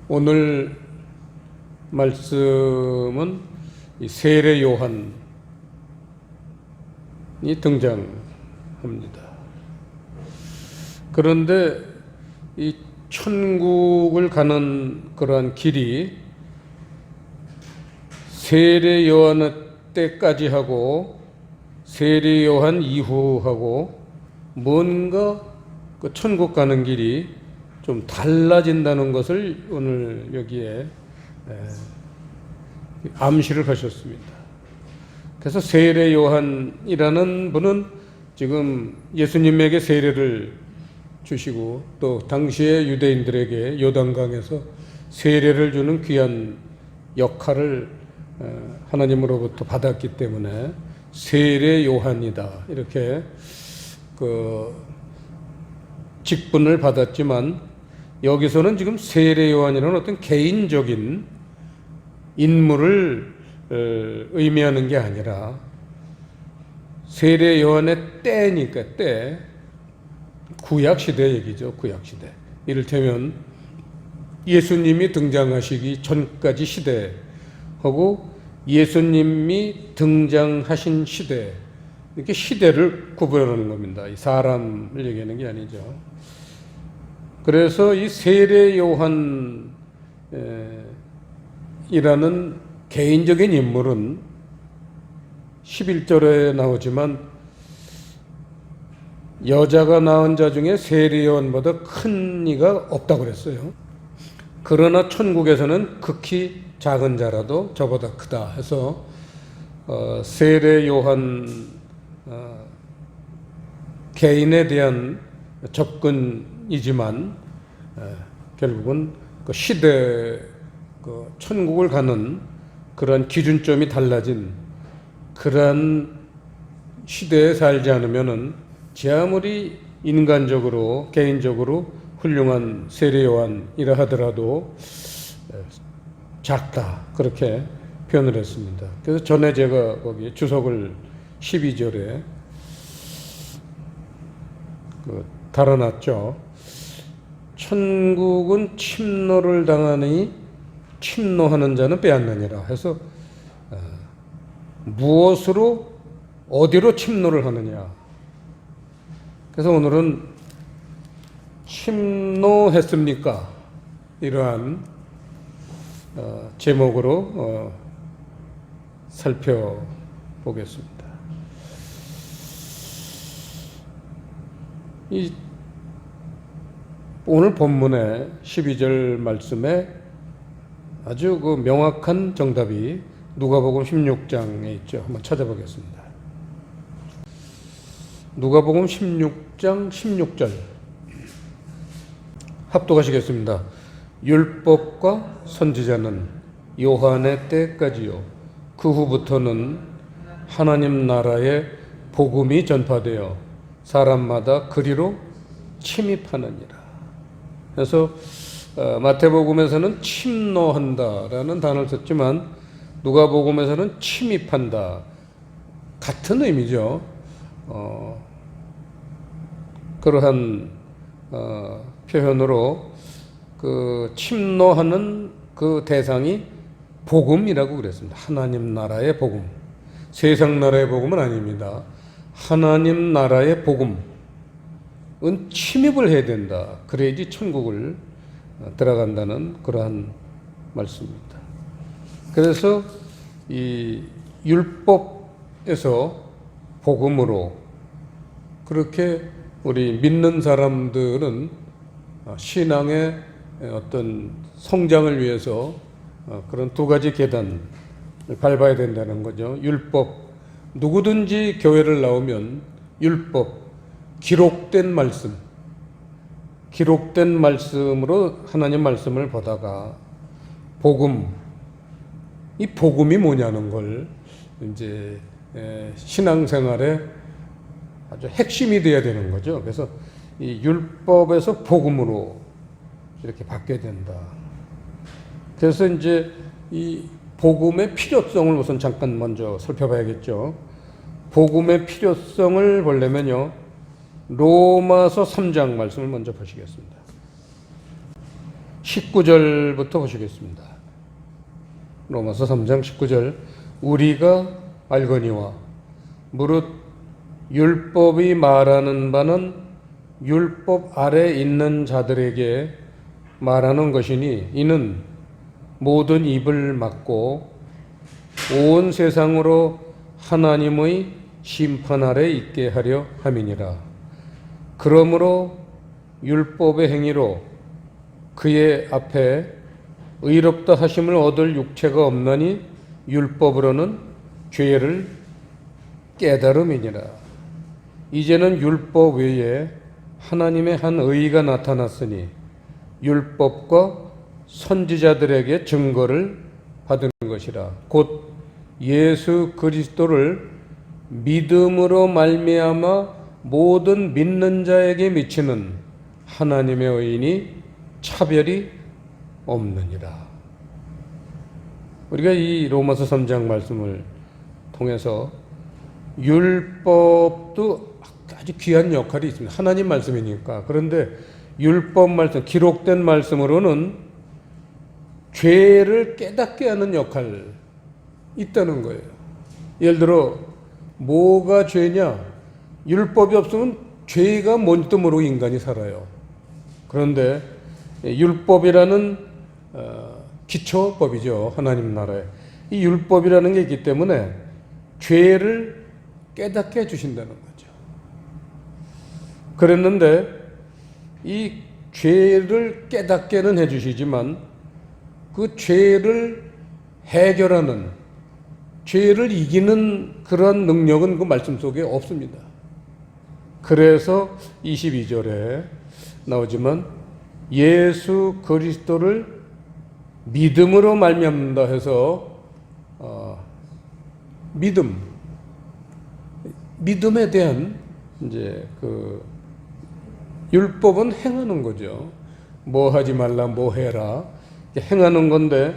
오늘 말씀은 이 세례 요한이 등장합니다. 그런데 이 천국을 가는 그러한 길이 세례 요한 때까지 하고 세례 요한 이후하고 뭔가 그 천국 가는 길이 좀 달라진다는 것을 오늘 여기에 암시를 하셨습니다. 그래서 세례 요한이라는 분은 지금 예수님에게 세례를 주시고 또 당시의 유대인들에게 요단강에서 세례를 주는 귀한 역할을 하나님으로부터 받았기 때문에 세례 요한이다 이렇게 그 직분을 받았지만, 여기서는 지금 세례 요한이라는 어떤 개인적인 인물을 의미하는 게 아니라 세례 요한의 때니까 때, 구약 시대 얘기죠. 구약 시대. 이를테면 예수님이 등장하시기 전까지 시대하고 예수님이 등장하신 시대, 이렇게 시대를 구분하는 겁니다. 이 사람을 얘기하는 게 아니죠. 그래서 이 세례 요한이라는 개인적인 인물은 11절에 나오지만 여자가 낳은 자 중에 세례 요한보다 큰 이가 없다고 그랬어요. 그러나 천국에서는 극히 작은 자라도 저보다 크다 해서 세례 요한 개인에 대한 접근이지만 결국은 그 시대, 그 천국을 가는 그런 기준점이 달라진 그런 시대에 살지 않으면은 제 아무리 인간적으로 개인적으로 훌륭한 세례 요한이라 하더라도 작다 그렇게 표현을 했습니다. 그래서 전에 제가 거기 주석을 12절에 달아놨죠. 천국은 침노를 당하니 침노하는 자는 빼앗느니라 해서 무엇으로 어디로 침노를 하느냐. 그래서 오늘은 침노했습니까? 이러한 제목으로 살펴보겠습니다. 이 오늘 본문의 12절 말씀에 아주 그 명확한 정답이 누가복음 16장에 있죠. 한번 찾아보겠습니다. 누가복음 16장 16절 합독하시겠습니다. 율법과 선지자는 요한의 때까지요 그 후부터는 하나님 나라의 복음이 전파되어 사람마다 그리로 침입하느니라. 그래서 마태복음에서는 침노한다라는 단어를 썼지만 누가복음에서는 침입한다, 같은 의미죠. 그러한 표현으로 그 침노하는 그 대상이 복음이라고 그랬습니다. 하나님 나라의 복음, 세상 나라의 복음은 아닙니다. 하나님 나라의 복음은 침입을 해야 된다. 그래야지 천국을 들어간다는 그러한 말씀입니다. 그래서 이 율법에서 복음으로 그렇게 우리 믿는 사람들은 신앙의 어떤 성장을 위해서 그런 두 가지 계단을 밟아야 된다는 거죠. 율법, 누구든지 교회를 나오면 율법, 기록된 말씀, 기록된 말씀으로 하나님 말씀을 보다가 복음, 이 복음이 뭐냐는 걸 이제 신앙생활의 아주 핵심이 되어야 되는 거죠. 그래서 이 율법에서 복음으로 이렇게 바뀌어야 된다. 그래서 이제 이 복음의 필요성을 우선 잠깐 먼저 살펴봐야겠죠. 복음의 필요성을 보려면요, 로마서 3장 말씀을 먼저 보시겠습니다. 19절부터 보시겠습니다. 로마서 3장 19절. 우리가 알거니와 무릇 율법이 말하는 바는 율법 아래 있는 자들에게 말하는 것이니 이는 모든 입을 막고 온 세상으로 하나님의 심판 아래 있게 하려 함이니라. 그러므로 율법의 행위로 그의 앞에 의롭다 하심을 얻을 육체가 없나니 율법으로는 죄를 깨달음이니라. 이제는 율법 외에 하나님의 한 의가 나타났으니 율법과 선지자들에게 증거를 받은 것이라. 곧 예수 그리스도를 믿음으로 말미암아 모든 믿는 자에게 미치는 하나님의 의인이 차별이 없느니라. 우리가 이 로마서 3장 말씀을 통해서 율법도 아주 귀한 역할이 있습니다. 하나님 말씀이니까. 그런데 율법 말씀, 기록된 말씀으로는 죄를 깨닫게 하는 역할이 있다는 거예요. 예를 들어 뭐가 죄냐? 율법이 없으면 죄가 뭔지도 모르고 인간이 살아요. 그런데 율법이라는 기초법이죠. 하나님 나라에. 이 율법이라는 게 있기 때문에 죄를 깨닫게 해주신다는 거죠. 그랬는데 이 죄를 깨닫게는 해주시지만 그 죄를 해결하는, 죄를 이기는 그런 능력은 그 말씀 속에 없습니다. 그래서 22절에 나오지만 예수 그리스도를 믿음으로 말미암는다 해서 믿음에 대한 이제 그 율법은 행하는 거죠. 뭐 하지 말라, 뭐 해라. 행하는 건데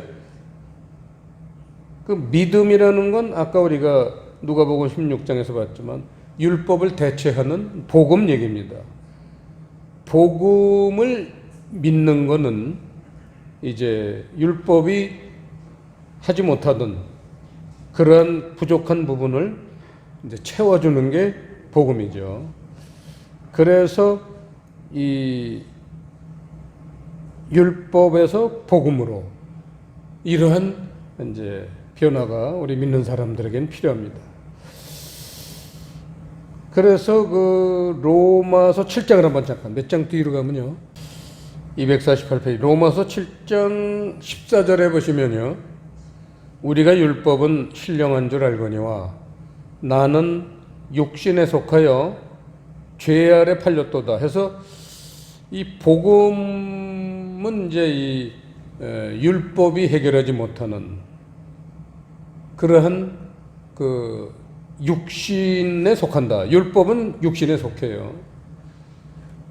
그 믿음이라는 건 아까 우리가 누가복음 16장에서 봤지만 율법을 대체하는 복음 얘기입니다. 복음을 믿는 거는 이제 율법이 하지 못하던 그러한 부족한 부분을 이제 채워주는 게 복음이죠. 그래서 이 율법에서 복음으로 이러한 이제 변화가 우리 믿는 사람들에게는 필요합니다. 그래서 그 로마서 7장을 한번 잠깐 몇 장 뒤로 가면요. 248페이지 로마서 7장 14절에 보시면요. 우리가 율법은 신령한 줄 알거니와 나는 육신에 속하여 죄 아래 팔렸도다 해서 이 복음은 이제 이 율법이 해결하지 못하는 그러한 그 육신에 속한다. 율법은 육신에 속해요.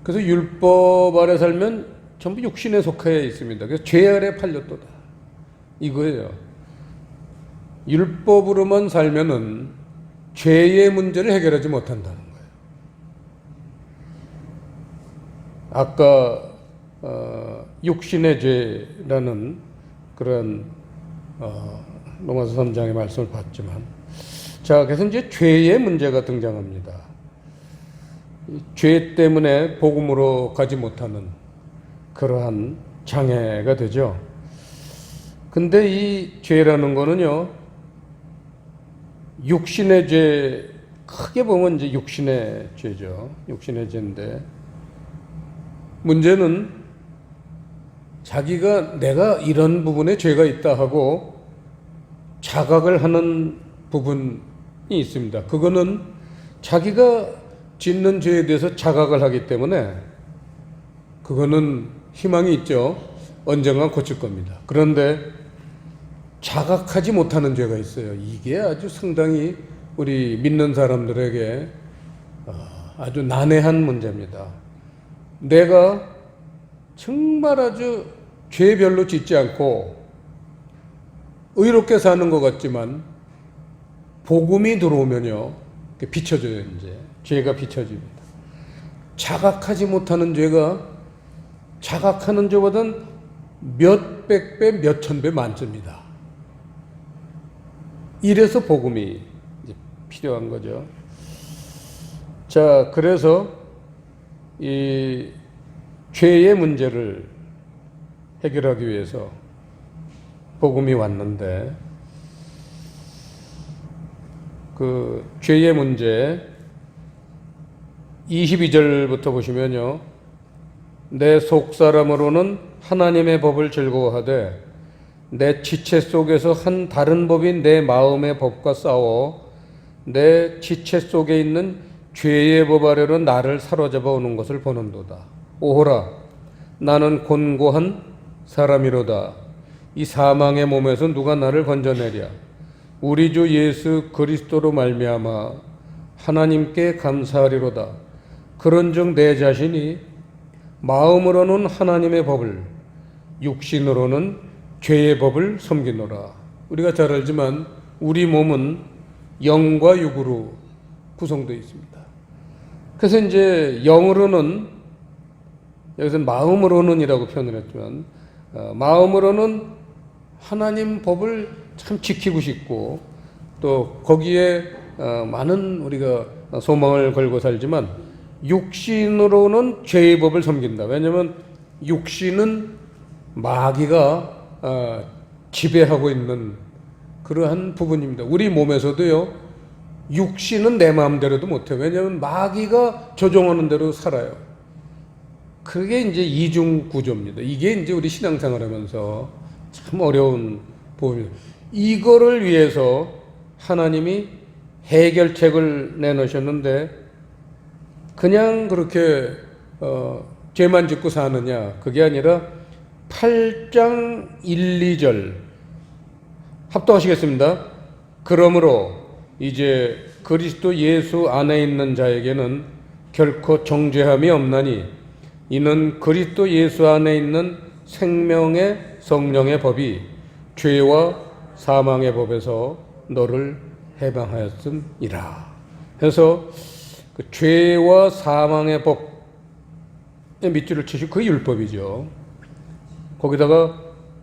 그래서 율법 아래 살면 전부 육신에 속해 있습니다. 그래서 죄 아래 팔렸도다. 이거예요. 율법으로만 살면은 죄의 문제를 해결하지 못한다는 거예요. 아까 육신의 죄라는 그런 로마서 3장의 말씀을 봤지만, 자, 그래서 이제 죄의 문제가 등장합니다. 죄 때문에 복음으로 가지 못하는 그러한 장애가 되죠. 근데 이 죄라는 거는요, 육신의 죄, 크게 보면 이제 육신의 죄죠. 육신의 죄인데, 문제는 자기가 내가 이런 부분에 죄가 있다 하고 자각을 하는 부분이 있습니다. 그거는 자기가 짓는 죄에 대해서 자각을 하기 때문에 그거는 희망이 있죠. 언젠가 고칠 겁니다. 그런데 자각하지 못하는 죄가 있어요. 이게 아주 상당히 우리 믿는 사람들에게 아주 난해한 문제입니다. 내가 정말 아주 죄 별로 짓지 않고 의롭게 사는 것 같지만 복음이 들어오면요, 비춰져요. 이제 죄가 비춰집니다. 자각하지 못하는 죄가 자각하는 죄보다는 몇백 배, 몇천 배 만점이다. 이래서 복음이 이제 필요한 거죠. 자, 그래서 이 죄의 문제를 해결하기 위해서 복음이 왔는데, 그 죄의 문제 22절부터 보시면요, 내 속사람으로는 하나님의 법을 즐거워하되 내 지체 속에서 한 다른 법인 내 마음의 법과 싸워 내 지체 속에 있는 죄의 법 아래로 나를 사로잡아 오는 것을 보는도다. 오호라, 나는 곤고한 사람이로다. 이 사망의 몸에서 누가 나를 건져내랴. 우리 주 예수 그리스도로 말미암아 하나님께 감사하리로다. 그런즉 내 자신이 마음으로는 하나님의 법을, 육신으로는 죄의 법을 섬기노라. 우리가 잘 알지만 우리 몸은 영과 육으로 구성되어 있습니다. 그래서 이제 영으로는, 여기서 마음으로는이라고 표현을 했지만, 마음으로는 하나님 법을 참 지키고 싶고, 또 거기에 많은 우리가 소망을 걸고 살지만, 육신으로는 죄의 법을 섬긴다. 왜냐하면 육신은 마귀가 지배하고 있는 그러한 부분입니다. 우리 몸에서도요, 육신은 내 마음대로도 못해요. 왜냐하면 마귀가 조종하는 대로 살아요. 그게 이제 이중 구조입니다. 이게 이제 우리 신앙생활 하면서 참 어려운 부분입니다. 이거를 위해서 하나님이 해결책을 내놓으셨는데, 그냥 그렇게 죄만 짓고 사느냐, 그게 아니라 8장 1, 2절 합독하시겠습니다. 그러므로 이제 그리스도 예수 안에 있는 자에게는 결코 정죄함이 없나니 이는 그리스도 예수 안에 있는 생명의 성령의 법이 죄와 사망의 법에서 너를 해방하였음이라. 해서 그 죄와 사망의 법에 밑줄을 치시고, 그 율법이죠. 거기다가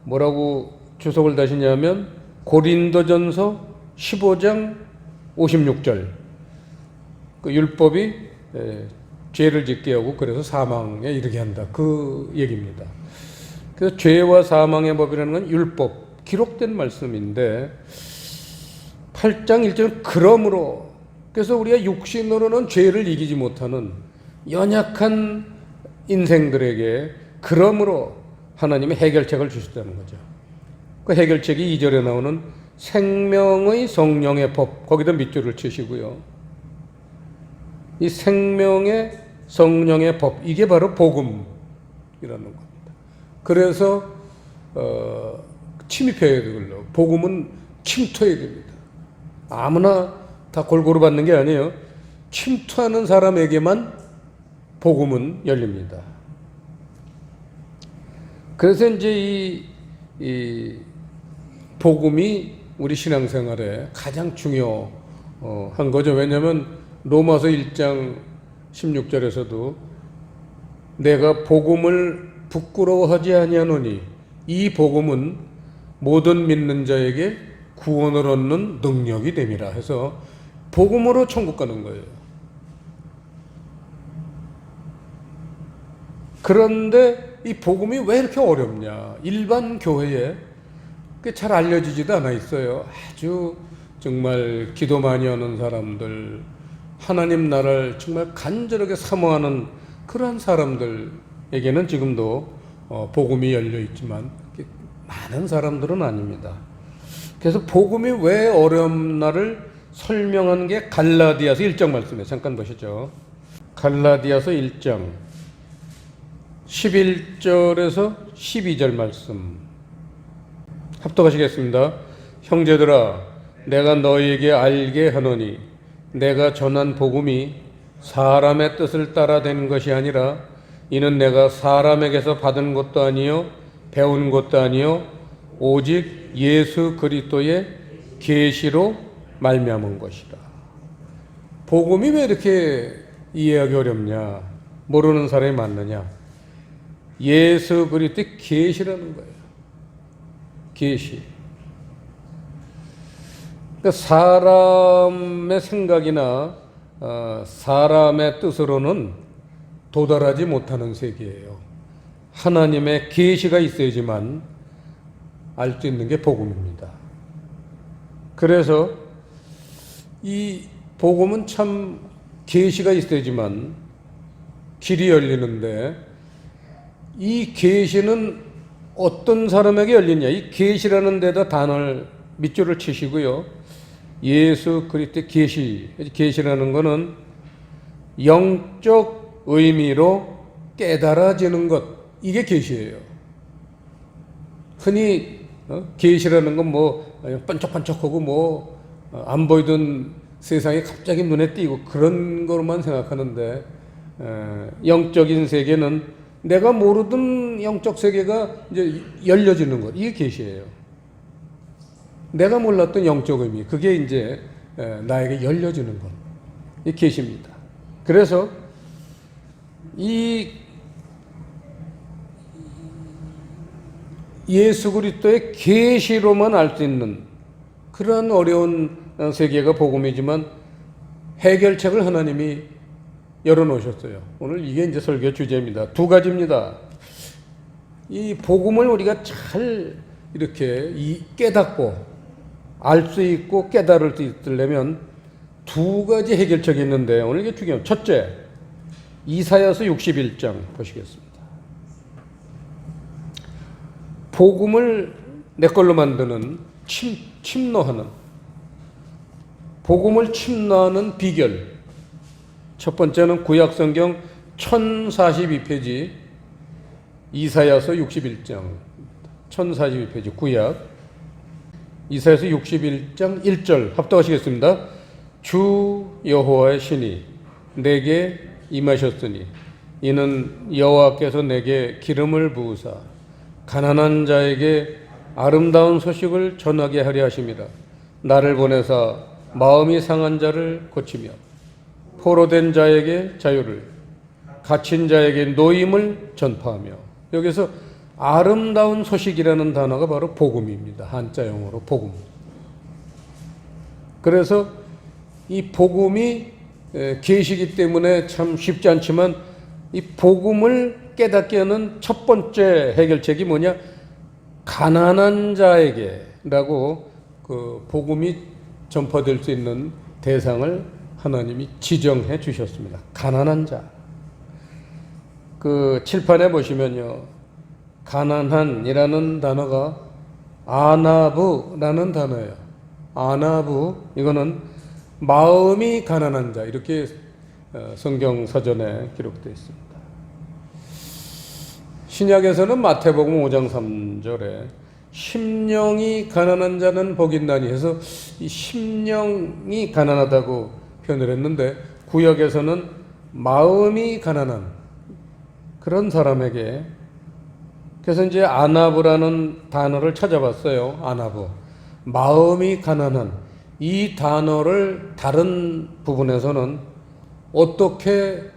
뭐라고 주석을 다시냐면 고린도전서 15장 56절, 그 율법이 죄를 짓게 하고 그래서 사망에 이르게 한다, 그 얘기입니다. 그래서 죄와 사망의 법이라는 건 율법, 기록된 말씀인데, 8장 1절은 그러므로, 그래서 우리가 육신으로는 죄를 이기지 못하는 연약한 인생들에게 그러므로 하나님이 해결책을 주셨다는 거죠. 그 해결책이 2절에 나오는 생명의 성령의 법, 거기다 밑줄을 치시고요. 이 생명의 성령의 법, 이게 바로 복음이라는 겁니다. 그래서 침입해야 되고요. 복음은 침투해야 됩니다. 아무나 다 골고루 받는 게 아니에요. 침투하는 사람에게만 복음은 열립니다. 그래서 이제 이 복음이 우리 신앙생활에 가장 중요한 거죠. 왜냐하면 로마서 1장 16절에서도 내가 복음을 부끄러워하지 아니하노니 이 복음은 모든 믿는 자에게 구원을 얻는 능력이 됨이라 해서 복음으로 천국 가는 거예요. 그런데 이 복음이 왜 이렇게 어렵냐? 일반 교회에 잘 알려지지도 않아 있어요. 아주 정말 기도 많이 하는 사람들, 하나님 나라를 정말 간절하게 사모하는 그런 사람들에게는 지금도 복음이 열려 있지만 많은 사람들은 아닙니다. 그래서 복음이 왜 어렵나를 설명한 게 갈라디아서 1장 말씀이에요. 잠깐 보시죠. 갈라디아서 1장 11절에서 12절 말씀 합독하시겠습니다. 형제들아, 내가 너희에게 알게 하노니 내가 전한 복음이 사람의 뜻을 따라 된 것이 아니라 이는 내가 사람에게서 받은 것도 아니요 배운 것도 아니요 오직 예수 그리스도의 계시로 말미암은 것이다. 복음이 왜 이렇게 이해하기 어렵냐? 모르는 사람이 많느냐? 예수 그리스도의 계시라는 거예요. 계시. 그러니까 사람의 생각이나 사람의 뜻으로는 도달하지 못하는 세계예요. 하나님의 계시가 있어야지만 알 수 있는 게 복음입니다. 그래서 이 복음은 참 계시가 있어야지만 길이 열리는데, 이 계시는 어떤 사람에게 열리냐? 이 계시라는 데다 단어를 밑줄을 치시고요. 예수 그리스도의 계시라는 것은 영적 의미로 깨달아지는 것, 이게 계시예요. 흔히 계시라는 건 뭐 반짝반짝하고 뭐 안 보이던 세상이 갑자기 눈에 띄고 그런 거로만 생각하는데, 영적인 세계는 내가 모르던 영적 세계가 이제 열려지는 것, 이게 계시예요. 내가 몰랐던 영적 의미, 그게 이제 나에게 열려지는 것, 이 계시입니다. 그래서 이 예수 그리스도의 계시로만 알 수 있는 그런 어려운 세계가 복음이지만 해결책을 하나님이 열어놓으셨어요. 오늘 이게 이제 설교 주제입니다. 두 가지입니다. 이 복음을 우리가 잘 이렇게 깨닫고 알 수 있고 깨달을 수 있으려면 두 가지 해결책이 있는데, 오늘 이게 중요해요. 첫째, 이사야서 61장 보시겠습니다. 복음을 내 걸로 만드는 침노하는, 복음을 침노하는 비결. 첫 번째는 구약성경 1042페이지 이사야서 61장 1042페이지 구약 이사야서 61장 1절 합독하시겠습니다. 주 여호와의 신이 내게 임하셨으니 이는 여호와께서 내게 기름을 부으사 가난한 자에게 아름다운 소식을 전하게 하려 하심이라. 나를 보내사 마음이 상한 자를 고치며 포로된 자에게 자유를, 갇힌 자에게 노임을 전파하며. 여기서 아름다운 소식이라는 단어가 바로 복음입니다. 한자 영어로 복음. 그래서 이 복음이 계시기 때문에 참 쉽지 않지만, 이 복음을 깨닫게 하는 첫 번째 해결책이 뭐냐? 가난한 자에게라고 그 복음이 전파될 수 있는 대상을 하나님이 지정해 주셨습니다. 가난한 자. 그 칠판에 보시면요, 가난한이라는 단어가 아나브라는 단어예요. 아나브, 이거는 마음이 가난한 자, 이렇게 성경 사전에 기록되어 있습니다. 신약에서는 마태복음 5장 3절에 심령이 가난한 자는 복이 있나니 해서 이 심령이 가난하다고 표현을 했는데, 구약에서는 마음이 가난한 그런 사람에게, 그래서 이제 아나브라는 단어를 찾아봤어요. 아나브, 마음이 가난한, 이 단어를 다른 부분에서는 어떻게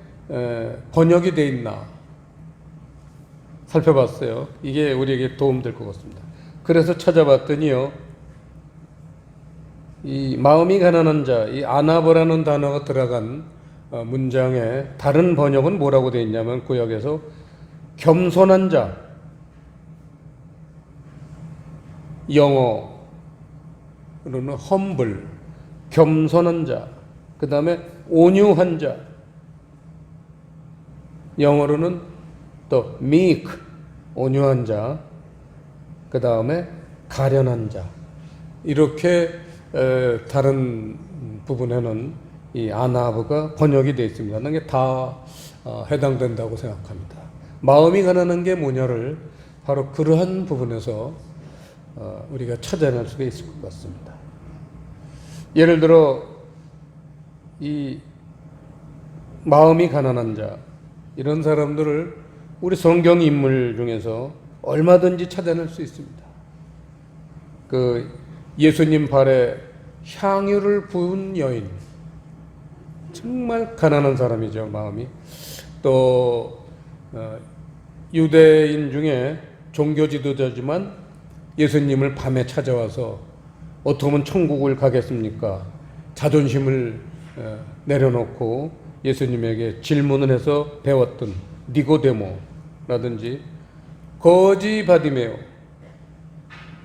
번역이 되어 있나 살펴봤어요. 이게 우리에게 도움될 것 같습니다. 그래서 찾아봤더니요, 이 마음이 가난한 자, 이 아나브라는 단어가 들어간 문장에 다른 번역은 뭐라고 되어 있냐면, 구약에서 겸손한 자, 영어로는 humble, 겸손한 자, 그 다음에 온유한 자, 영어로는 또 meek, 온유한 자, 그 다음에 가련한 자, 이렇게 다른 부분에는 이 아나브가 번역이 되어 있습니다. 이게 다 해당된다고 생각합니다. 마음이 가난한 게 뭐냐를 바로 그러한 부분에서 우리가 찾아낼 수가 있을 것 같습니다. 예를 들어 이 마음이 가난한 자, 이런 사람들을 우리 성경 인물 중에서 얼마든지 찾아낼 수 있습니다. 그 예수님 발에 향유를 부은 여인, 정말 가난한 사람이죠, 마음이. 또 유대인 중에 종교 지도자지만 예수님을 밤에 찾아와서 어떻게 하면 천국을 가겠습니까? 자존심을 내려놓고 예수님에게 질문을 해서 배웠던 니고데모라든지 거지 바디메오,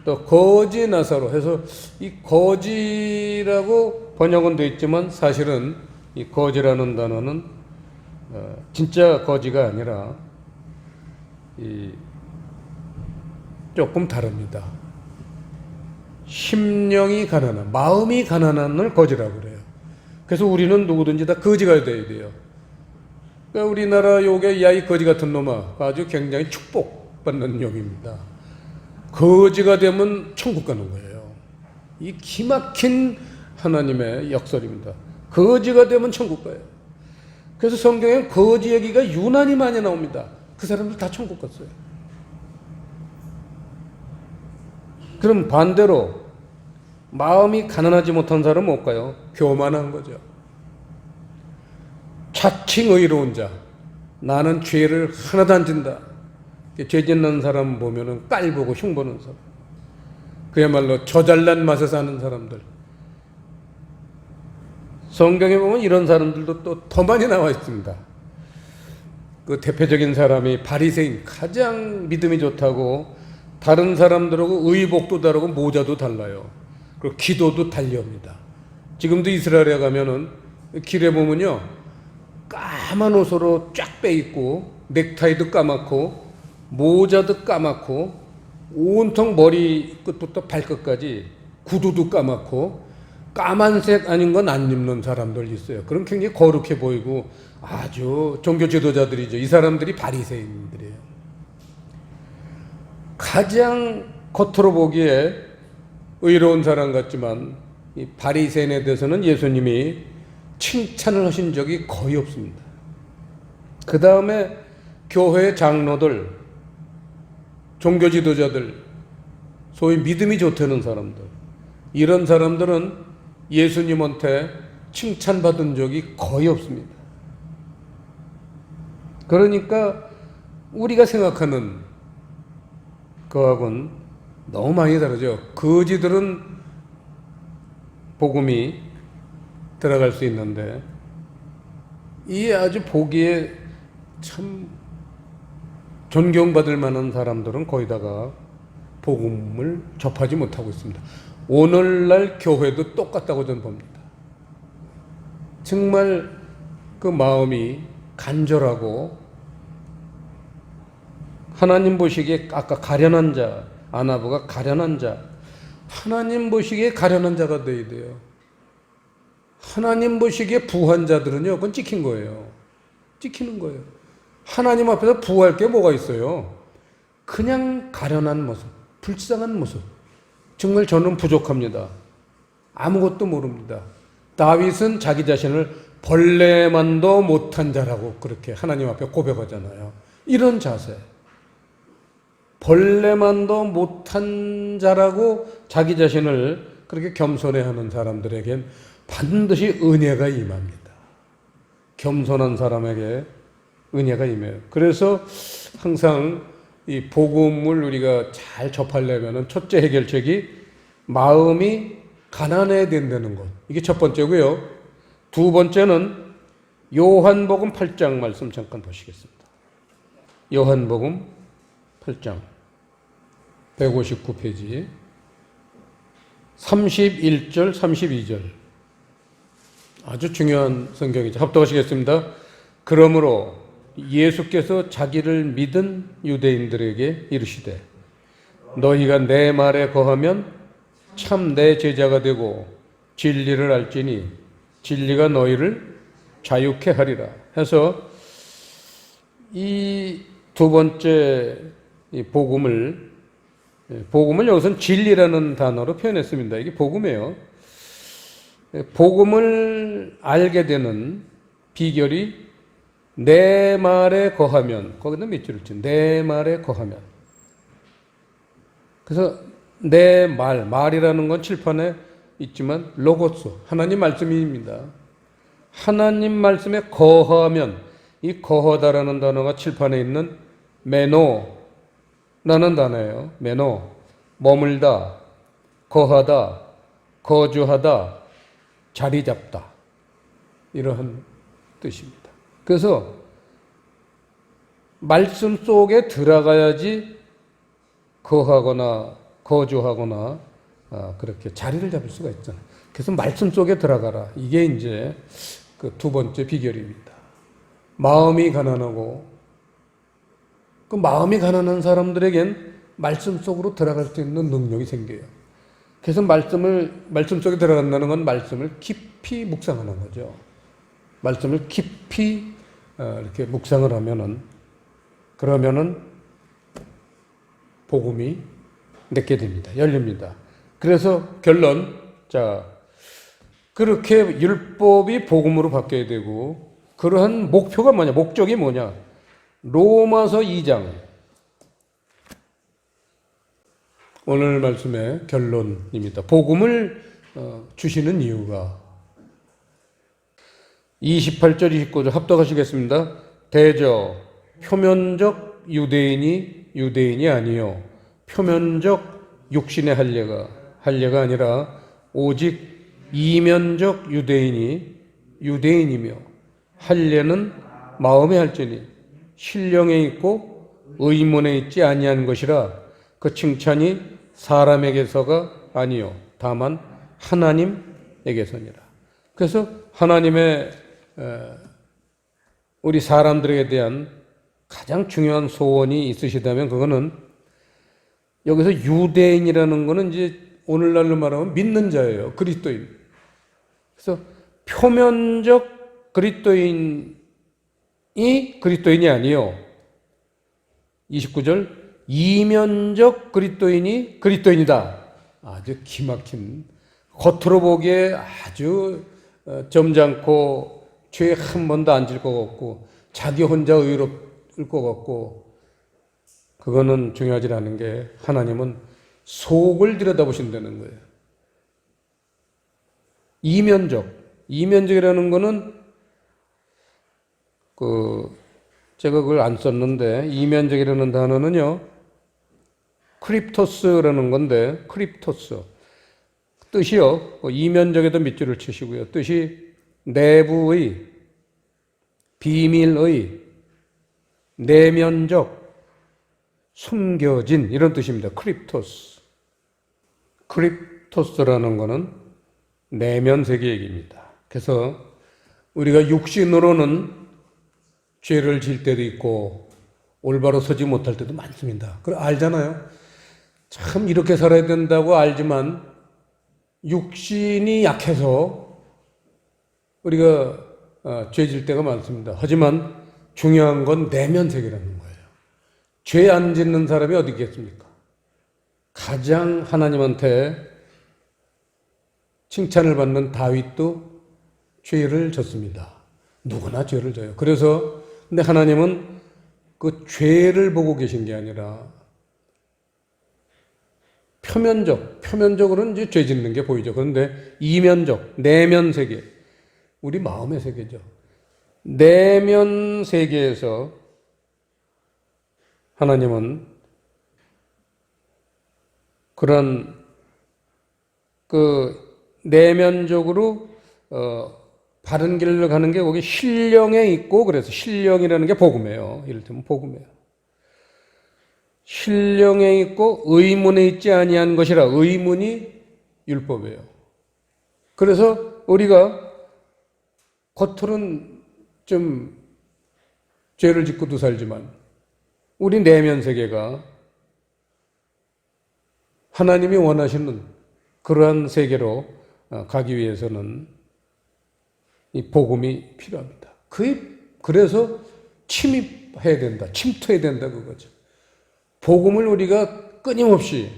또 거지 나사로 해서 이 거지라고 번역은 되어 있지만 사실은 이 거지라는 단어는 진짜 거지가 아니라 조금 다릅니다. 심령이 가난한, 마음이 가난한을 거지라고 그래요. 그래서 우리는 누구든지 다 거지가 돼야 돼요. 그러니까 우리나라 욕에 야 이 거지 같은 놈아 아주 굉장히 축복받는 욕입니다. 거지가 되면 천국 가는 거예요. 이 기막힌 하나님의 역설입니다. 거지가 되면 천국 가요. 그래서 성경에 거지 얘기가 유난히 많이 나옵니다. 그 사람들 다 천국 갔어요. 그럼 반대로 마음이 가난하지 못한 사람은 못 가요. 교만한 거죠. 자칭 의로운 자, 나는 죄를 하나도 안 진다. 죄 짓는 사람 보면은 깔보고 흉보는 사람, 그야말로 저잘난 맛에 사는 사람들. 성경에 보면 이런 사람들도 또 더 많이 나와 있습니다. 그 대표적인 사람이 바리새인, 가장 믿음이 좋다고 다른 사람들하고 의복도 다르고 모자도 달라요. 그리고 기도도 달리합니다. 지금도 이스라엘에 가면은 길에 보면요, 까만 옷으로 쫙 빼입고 넥타이도 까맣고 모자도 까맣고 온통 머리 끝부터 발끝까지 구두도 까맣고 까만색 아닌 건 안 입는 사람들 있어요. 그럼 굉장히 거룩해 보이고 아주 종교 지도자들이죠. 이 사람들이 바리새인들이에요. 가장 겉으로 보기에 의로운 사람 같지만 이 바리새인에 대해서는 예수님이 칭찬을 하신 적이 거의 없습니다. 그 다음에 교회 장로들, 종교 지도자들, 소위 믿음이 좋다는 사람들, 이런 사람들은 예수님한테 칭찬받은 적이 거의 없습니다. 그러니까 우리가 생각하는 그하고는 너무 많이 다르죠. 거지들은 복음이 들어갈 수 있는데 이 아주 보기에 참 존경받을 만한 사람들은 거의 다가 복음을 접하지 못하고 있습니다. 오늘날 교회도 똑같다고 저는 봅니다. 정말 그 마음이 간절하고 하나님 보시기에 아까 가련한 자, 아나부가 가련한 자, 하나님 보시기에 가련한 자가 되어야 돼요. 하나님 보시기에 부한 자들은요, 그건 찍힌 거예요. 찍히는 거예요. 하나님 앞에서 부할 게 뭐가 있어요? 그냥 가련한 모습, 불쌍한 모습. 정말 저는 부족합니다. 아무것도 모릅니다. 다윗은 자기 자신을 벌레만도 못한 자라고 그렇게 하나님 앞에 고백하잖아요. 이런 자세. 벌레만도 못한 자라고 자기 자신을 그렇게 겸손해하는 사람들에겐 반드시 은혜가 임합니다. 겸손한 사람에게 은혜가 임해요. 그래서 항상 이 복음을 우리가 잘 접하려면 첫째 해결책이 마음이 가난해야 된다는 것. 이게 첫 번째고요. 두 번째는 요한복음 8장 말씀 잠깐 보시겠습니다. 요한복음 8장 159페이지 31절 32절 아주 중요한 성경이죠. 합독하시겠습니다. 그러므로 예수께서 자기를 믿은 유대인들에게 이르시되 너희가 내 말에 거하면 참 내 제자가 되고 진리를 알지니 진리가 너희를 자유케 하리라 해서 이 두 번째 이 복음을 여기서는 진리라는 단어로 표현했습니다. 이게 복음이에요. 복음을 알게 되는 비결이 내 말에 거하면, 거기다 몇 줄을 친, 내 말에 거하면. 그래서 내 말이라는 건 칠판에 있지만 로고스, 하나님 말씀입니다. 하나님 말씀에 거하면, 이 거하다라는 단어가 칠판에 있는 메노라는 단어예요. 메노, 머물다, 거하다, 거주하다, 자리 잡다, 이러한 뜻입니다. 그래서 말씀 속에 들어가야지 거하거나 거주하거나 그렇게 자리를 잡을 수가 있잖아요. 그래서 말씀 속에 들어가라. 이게 이제 그 두 번째 비결입니다. 마음이 가난하고, 그 마음이 가난한 사람들에겐 말씀 속으로 들어갈 수 있는 능력이 생겨요. 그래서 말씀 속에 들어간다는 건 말씀을 깊이 묵상하는 거죠. 말씀을 깊이 이렇게 묵상을 그러면은 복음이 내게 됩니다. 열립니다. 그래서 결론, 자, 그렇게 율법이 복음으로 바뀌어야 되고, 그러한 목표가 뭐냐, 목적이 뭐냐. 로마서 2장, 오늘 말씀의 결론입니다. 복음을 주시는 이유가 28절, 29절 합독하시겠습니다. 대저 표면적 유대인이 아니요 표면적 육신의 할례가 아니라 오직 이면적 유대인이며 할례는 마음에 할지니 신령에 있고 의문에 있지 아니한 것이라 그 칭찬이 사람에게서가 아니요 다만 하나님에게서니라. 그래서 하나님의 우리 사람들에 대한 가장 중요한 소원이 있으시다면 그거는, 여기서 유대인이라는 거는 이제 오늘날로 말하면 믿는 자예요. 그리스도인. 그래서 표면적 그리스도인이 그리스도인이 아니요 29절 이면적 그리스도인이 그리스도인이다. 아주 기막힌, 겉으로 보기에 아주 점잖고 죄에 한 번도 안 질 것 같고 자기 혼자 의롭을 것 같고, 그거는 중요하지 않은 게 하나님은 속을 들여다보신다는 거예요. 이면적이라는 거는 제가 그걸 안 썼는데, 이면적이라는 단어는요 크립토스라는 건데, 크립토스 뜻이요, 이면적에도 밑줄을 치시고요, 뜻이 내부의, 비밀의, 내면적, 숨겨진, 이런 뜻입니다. 크립토스라는 것은 내면 세계 얘기입니다. 그래서 우리가 육신으로는 죄를 질 때도 있고 올바로 서지 못할 때도 많습니다. 그걸 알잖아요. 참 이렇게 살아야 된다고 알지만 육신이 약해서 우리가 죄 질 때가 많습니다. 하지만 중요한 건 내면 세계라는 거예요. 죄 안 짓는 사람이 어디 있겠습니까? 가장 하나님한테 칭찬을 받는 다윗도 죄를 졌습니다. 누구나 죄를 져요. 근데 하나님은 그 죄를 보고 계신 게 아니라 표면적으로는 이제 죄 짓는 게 보이죠. 그런데 이면적, 내면 세계, 우리 마음의 세계죠. 내면 세계에서 하나님은 그런 내면적으로 바른 길을 가는 게 거기 신령에 있고, 그래서 신령이라는 게 복음이에요. 이를테면 복음이에요. 신령에 있고 의문에 있지 아니한 것이라, 의문이 율법이에요. 그래서 우리가 겉으로는 좀 죄를 짓고도 살지만 우리 내면 세계가 하나님이 원하시는 그러한 세계로 가기 위해서는 이 복음이 필요합니다. 그래서 침입해야 된다, 침투해야 된다, 그거죠. 복음을 우리가 끊임없이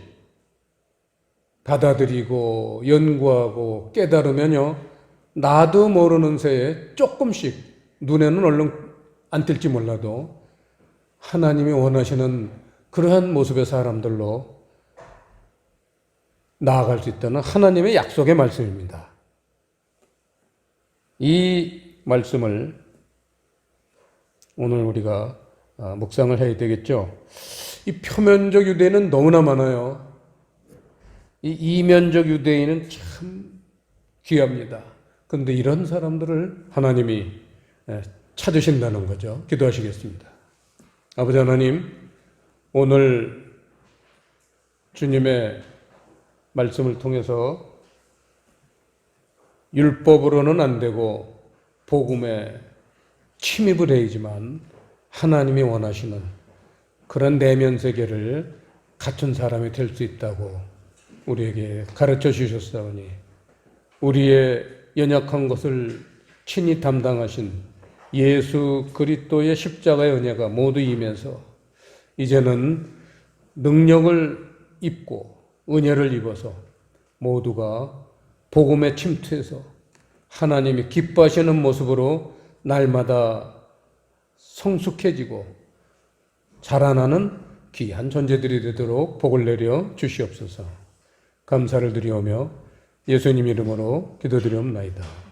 받아들이고 연구하고 깨달으면요, 나도 모르는 새에 조금씩, 눈에는 얼른 안 띌지 몰라도 하나님이 원하시는 그러한 모습의 사람들로 나아갈 수 있다는 하나님의 약속의 말씀입니다. 이 말씀을 오늘 우리가 묵상을 해야 되겠죠. 이 표면적 유대인은 너무나 많아요. 이 이면적 유대인은 참 귀합니다. 그런데 이런 사람들을 하나님이 찾으신다는 거죠. 기도하시겠습니다. 아버지 하나님, 오늘 주님의 말씀을 통해서 율법으로는 안 되고 복음에 침입을 해야지만 하나님이 원하시는 그런 내면 세계를 갖춘 사람이 될 수 있다고 우리에게 가르쳐 주셨사오니 우리의 연약한 것을 친히 담당하신 예수 그리스도의 십자가의 은혜가 모두 임해서 이제는 능력을 입고 은혜를 입어서 모두가 복음에 침투해서 하나님이 기뻐하시는 모습으로 날마다 성숙해지고 자라나는 귀한 존재들이 되도록 복을 내려 주시옵소서. 감사를 드리오며 예수님 이름으로 기도드리옵나이다.